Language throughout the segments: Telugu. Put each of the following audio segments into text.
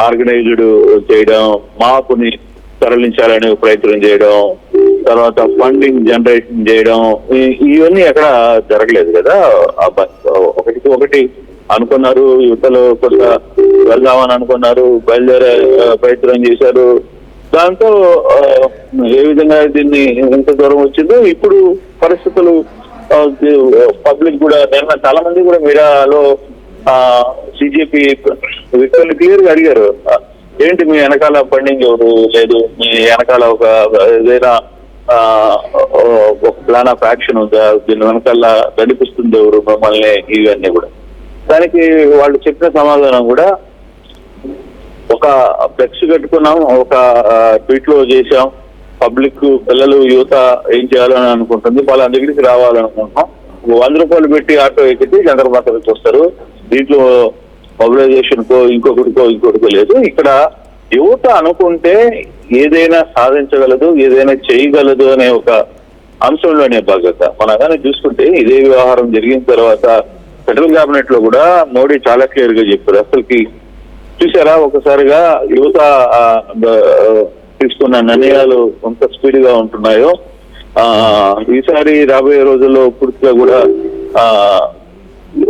ఆర్గనైజ్డ్ చేయడం, మాపుని తరలించాలని ప్రయత్నం చేయడం, తర్వాత ఫండింగ్ జనరేషన్ చేయడం, ఇవన్నీ ఎక్కడ జరగలేదు కదా. ఒకటికి ఒకటి అనుకున్నారు, యువతలో కొంత వెళ్దామని అనుకున్నారు, బయలుదేరే ప్రయత్నం చేశారు. దాంతో ఏ విధంగా దీన్ని ఎంత దూరం వచ్చిందో ఇప్పుడు పరిస్థితులు పబ్లిక్ కూడా నిన్న చాలా మంది కూడా మీడియాలో సిజేపీ వ్యక్తులు క్లియర్ గా అడిగారు, ఏంటి మీ వెనకాల ఫండింగ్ ఎవరు లేదు, మీ వెనకాల ఒక ఏదైనా ఒక ప్లాన్ ఆఫ్ యాక్షన్ ఉందా, దీని వెనకాల నడిపిస్తుంది ఎవరు మమ్మల్ని, ఇవన్నీ కూడా. దానికి వాళ్ళు చెప్పిన సమాధానం కూడా, ఒక ఫ్లెక్స్ కట్టుకున్నాం, ఒక ట్వీట్ లో చేసాం, పబ్లిక్ పిల్లలు యువత ఏం చేయాలని అనుకుంటుంది, వాళ్ళ దగ్గరికి రావాలనుకుంటున్నాం, 100 రూపాయలు పెట్టి ఆటో ఎక్కితే చంద్రబాబు వస్తారు, దీంట్లో మొబిలైజేషన్ కో ఇంకొకటికో లేదు. ఇక్కడ యువత అనుకుంటే ఏదైనా సాధించగలదు, ఏదైనా చేయగలదు అనే ఒక అంశంలోనే భాగంగా మనం కానీ చూసుకుంటే ఇదే వ్యవహారం జరిగిన తర్వాత ఫెడరల్ క్యాబినెట్ లో కూడా మోడీ చాలా క్లియర్ గా చెప్పారు. అసలుకి చూసారా ఒకసారిగా యువత తీసుకున్న నిర్ణయాలు ఎంత స్పీడ్ గా ఉంటున్నాయో, ఈసారి రాబోయే రోజుల్లో పూర్తిగా కూడా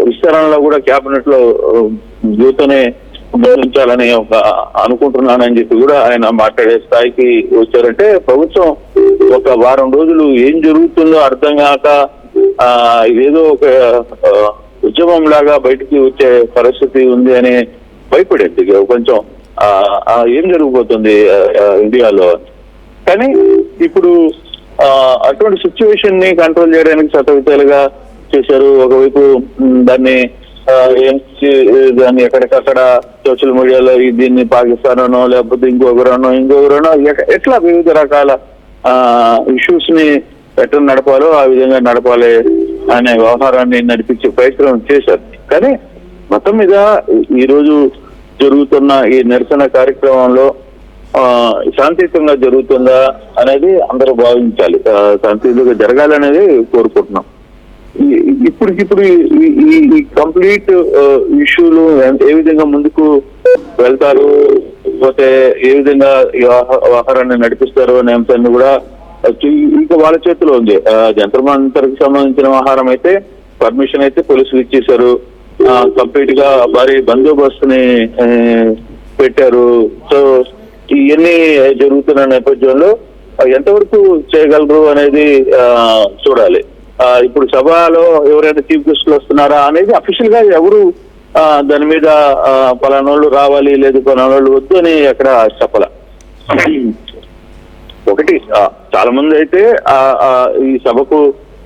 విస్తరణలో కూడా క్యాబినెట్ లో యువతనే ఉంచాలని ఒక అనుకుంటున్నానని చెప్పి కూడా ఆయన మాట్లాడే స్థాయికి వచ్చారంటే, ప్రభుత్వం ఒక వారం రోజులు ఏం జరుగుతుందో అర్థం కాక ఏదో ఒక ఉద్యమం లాగా బయటికి వచ్చే పరిస్థితి ఉంది అని భయపడేది కొంచెం, ఏం జరగబోతుంది ఇండియాలో. కానీ ఇప్పుడు అటువంటి సిచ్యువేషన్ ని కంట్రోల్ చేయడానికి శతవిధాలుగా చేశారు. ఒకవైపు దాన్ని ఎక్కడికక్కడ సోషల్ మీడియాలో దీన్ని పాకిస్తాన్ అనో లేకపోతే ఇంకొకరనో ఎట్లా వివిధ రకాల ఇష్యూస్ ని ఎట్లా నడపాలో ఆ విధంగా నడపాలి అనే వ్యవహారాన్ని నడిపించే ప్రయత్నం చేశారు. కానీ మొత్తం మీద ఈ రోజు జరుగుతున్న ఈ నిరసన కార్యక్రమంలో శాంతియుతంగా జరుగుతుందా అనేది అందరూ భావించాలి. శాంతియుతంగా జరగాలనేది కోరుకుంటున్నాం. ఇప్పటికిప్పుడు ఈ కంప్లీట్ ఇష్యూలు ఏ విధంగా ముందుకు వెళ్తారు, లేకపోతే ఏ విధంగా ఈ వ్యవహారాన్ని నడిపిస్తారు అనే అంశాన్ని కూడా ఇంకా వాళ్ళ చేతిలో ఉంది. జంతర్ మంతర్కి సంబంధించిన వ్యవహారం అయితే పర్మిషన్ అయితే పోలీసులు ఇచ్చేశారు, కంప్లీట్ గా భారీ బందోబస్తుని పెట్టారు. సో ఇవన్నీ జరుగుతున్న నేపథ్యంలో ఎంతవరకు చేయగలరు అనేది చూడాలి. ఇప్పుడు సభలో ఎవరైనా చీఫ్ గెస్టులు వస్తున్నారా అనేది అఫీషియల్ గా ఎవరు దాని మీద పలానోళ్ళు రావాలి లేదు పలానోళ్ళు వద్దు అని ఎక్కడ చెప్పాల. ఒకటి చాలా మంది అయితే ఈ సభకు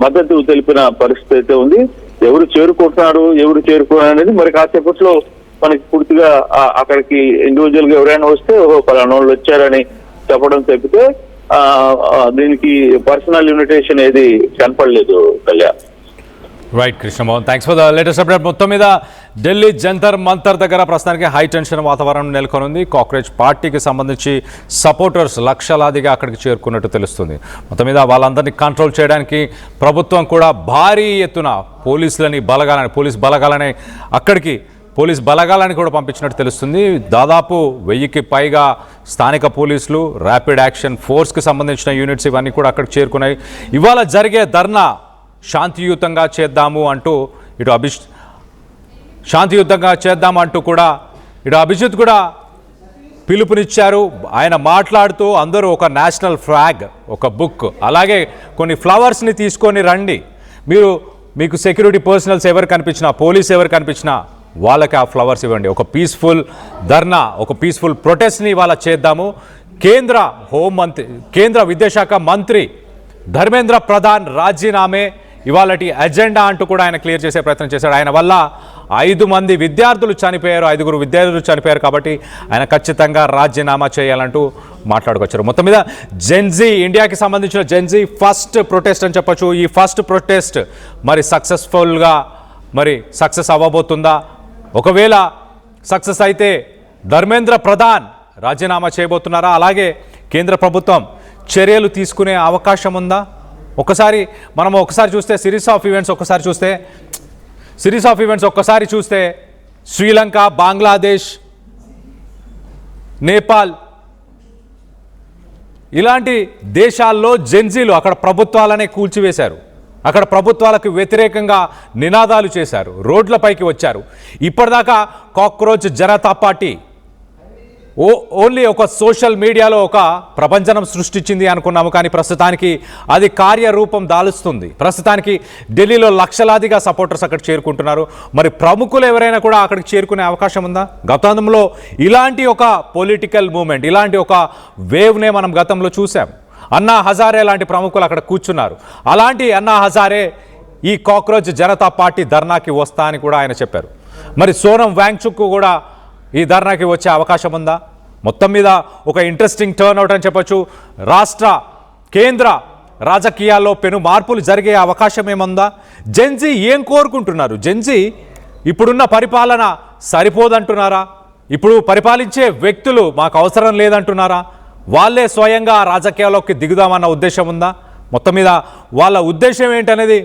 మద్దతు తెలిపిన పరిస్థితి అయితే ఉంది. ఎవరు చేరుకుంటున్నారు ఎవరు చేరుకున్నారు అనేది మరి కాసేపట్లో మనకి పూర్తిగా అక్కడికి ఇండివిజువల్ గా ఎవరైనా వస్తే పలానోళ్ళు వచ్చారని చెప్పడం తప్పితే దీనికి పర్సనల్ ఇన్విటేషన్ ఏది కనపడలేదు. Kalyan. Right Krishnamohan, thanks for the latest update. మొత్తం మీద ఢిల్లీ జంతర్ మంతర్ దగ్గర ప్రస్తుతానికి హై టెన్షన్ వాతావరణం నెలకొనుంది. కాక్రోచ్ పార్టీకి సంబంధించి సపోర్టర్స్ లక్షలాదిగా అక్కడికి చేరుకున్నట్టు తెలుస్తుంది. మొత్తం మీద వాళ్ళందరినీ కంట్రోల్ చేయడానికి ప్రభుత్వం కూడా భారీ ఎత్తున పోలీస్ బలగాలని అక్కడికి పోలీస్ బలగాలని కూడా పంపించినట్టు తెలుస్తుంది. దాదాపు 1000కి పైగా స్థానిక పోలీసులు, ర్యాపిడ్ యాక్షన్ ఫోర్స్కి సంబంధించిన యూనిట్స్ ఇవన్నీ కూడా అక్కడికి చేరుకున్నాయి. ఇవాళ జరిగే ధర్నా శాంతియుతంగా చేద్దాము అంటూ ఇటు అభిజిత్ కూడా పిలుపునిచ్చారు. ఆయన మాట్లాడుతూ అందరూ ఒక నేషనల్ ఫ్లాగ్, ఒక బుక్, అలాగే కొన్ని ఫ్లవర్స్ని తీసుకొని రండి, మీకు సెక్యూరిటీ పర్సనల్స్ ఎవరు కనిపించినా, పోలీస్ ఎవరు కనిపించినా వాళ్ళకి ఆ ఫ్లవర్స్ ఇవ్వండి. ఒక పీస్ఫుల్ ధర్నా, ఒక పీస్ఫుల్ ప్రొటెస్ట్ని ఇవాళ చేద్దాము. కేంద్ర విద్యాశాఖ మంత్రి ధర్మేంద్ర ప్రధాన్ రాజీనామే ఇవాళటి ఎజెండా అంటూ కూడా ఆయన క్లియర్ చేసే ప్రయత్నం చేశాడు. ఆయన వల్ల 5 విద్యార్థులు చనిపోయారు, 5 విద్యార్థులు చనిపోయారు, కాబట్టి ఆయన ఖచ్చితంగా రాజీనామా చేయాలంటూ మాట్లాడుకొచ్చారు. మొత్తం మీద జెన్జీ, ఇండియాకి సంబంధించిన జెన్జీ ఫస్ట్ ప్రొటెస్ట్ అని చెప్పొచ్చు. ఈ ఫస్ట్ ప్రొటెస్ట్ మరి సక్సెస్ అవ్వబోతుందా? ఒకవేళ సక్సెస్ అయితే ధర్మేంద్ర ప్రధాన్ రాజీనామా చేయబోతున్నారా? అలాగే కేంద్ర ప్రభుత్వం చర్యలు తీసుకునే అవకాశం ఉందా? ఒకసారి చూస్తే సిరీస్ ఆఫ్ ఈవెంట్స్ ఒక్కసారి చూస్తే శ్రీలంక, బంగ్లాదేశ్ నేపాల్ ఇలాంటి దేశాల్లో జెన్జీలు అక్కడ ప్రభుత్వాలనే కూల్చివేశారు. అక్కడ ప్రభుత్వాలకు వ్యతిరేకంగా నినాదాలు చేశారు, రోడ్లపైకి వచ్చారు. ఇప్పటిదాకా కాక్రోచ్ జనతా పార్టీ ఓన్లీ ఒక సోషల్ మీడియాలో ఒక ప్రపంచం సృష్టించింది అనుకున్నాము, కానీ ప్రస్తుతానికి అది కార్యరూపం దాలుస్తుంది. ప్రస్తుతానికి ఢిల్లీలో లక్షలాదిగా సపోర్టర్స్ అక్కడ చేరుకుంటున్నారు. మరి ప్రముఖులు ఎవరైనా కూడా అక్కడికి చేరుకునే అవకాశం ఉందా? గతంలో ఇలాంటి ఒక పొలిటికల్ మూమెంట్, ఇలాంటి ఒక వేవ్నే మనం గతంలో చూసాం. అన్నా హజారే లాంటి ప్రముఖులు అక్కడ కూర్చున్నారు. అలాంటి అన్నా హజారే ఈ కాక్రోచ్ జనతా పార్టీ ధర్నాకి వస్తా అని కూడా ఆయన చెప్పారు. మరి సోనం వాంగ్చుక్ కూడా ఈ ధర్నాకి వచ్చే అవకాశం ఉందా? మొత్తం మీద ఒక ఇంట్రెస్టింగ్ టర్న్ అవుట్ అని చెప్పొచ్చు. రాష్ట్ర కేంద్ర రాజకీయాల్లో పెను మార్పులు జరిగే అవకాశం ఏముందా? జెన్జీ ఏం కోరుకుంటున్నారు? జెన్జీ ఇప్పుడున్న పరిపాలన సరిపోదంటున్నారా? ఇప్పుడు పరిపాలించే వ్యక్తులు మాకు అవసరం లేదంటున్నారా? వాళ్ళే స్వయంగా రాజకీయాల్లోకి దిగుదామన్న ఉద్దేశం ఉందా? మొత్తం మీద వాళ్ళ ఉద్దేశం ఏంటనేది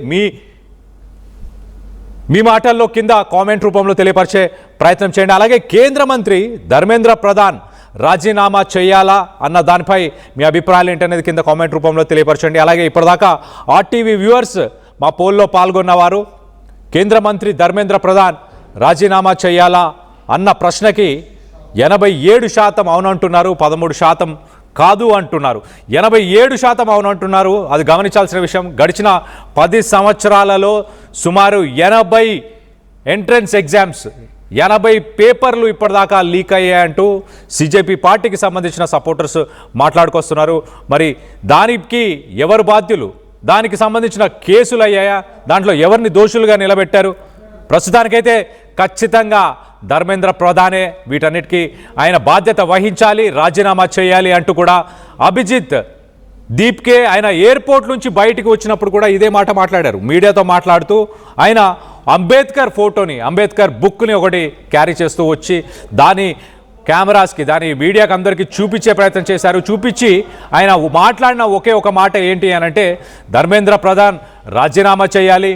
మీ మాటల్లో కింద కామెంట్ రూపంలో తెలియపరిచే ప్రయత్నం చేయండి. అలాగే కేంద్ర మంత్రి ధర్మేంద్ర ప్రధాన్ రాజీనామా చేయాలా అన్న దానిపై మీ అభిప్రాయాలు ఏంటనేది కింద కామెంట్ రూపంలో తెలియపరచండి. అలాగే ఇప్పటిదాకా ఆర్టీవీ వ్యూవర్స్ మా పోల్లో పాల్గొన్నవారు కేంద్ర మంత్రి ధర్మేంద్ర ప్రధాన్ రాజీనామా చేయాలా అన్న ప్రశ్నకి 87% అవునంటున్నారు, 13% కాదు అంటున్నారు. 87% అవునంటున్నారు. అది గమనించాల్సిన విషయం. గడిచిన 10 సంవత్సరాలలో సుమారు 80 ఎంట్రన్స్ ఎగ్జామ్స్, 80 పేపర్లు ఇప్పటిదాకా లీక్ అయ్యాయంటూ సిజేపీ పార్టీకి సంబంధించిన సపోర్టర్స్ మాట్లాడుకొస్తున్నారు. మరి దానికి ఎవరు బాధ్యులు? దానికి సంబంధించిన కేసులు అయ్యాయా? దాంట్లో ఎవరిని దోషులుగా నిలబెట్టారు? ప్రస్తుతానికైతే ఖచ్చితంగా ధర్మేంద్ర ప్రధానే వీటన్నిటికీ ఆయన బాధ్యత వహించాలి, రాజీనామా చేయాలి అంటూ కూడా అభిజిత్ దీప్కే ఆయన ఎయిర్పోర్ట్ నుంచి బయటికి వచ్చినప్పుడు కూడా ఇదే మాట మాట్లాడారు. మీడియాతో మాట్లాడుతూ ఆయన అంబేద్కర్ ఫోటోని, అంబేద్కర్ బుక్ని ఒకటి క్యారీ చేస్తూ వచ్చి దాని కెమెరాస్కి, దాని మీడియాకి అందరికీ చూపించే ప్రయత్నం చేశారు. చూపించి ఆయన మాట్లాడిన ఒకే ఒక మాట ఏంటి అనంటే ధర్మేంద్ర ప్రధాన్ రాజీనామా చేయాలి,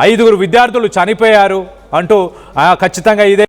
5 విద్యార్థులు చనిపోయారు అంటూ ఖచ్చితంగా ఇదే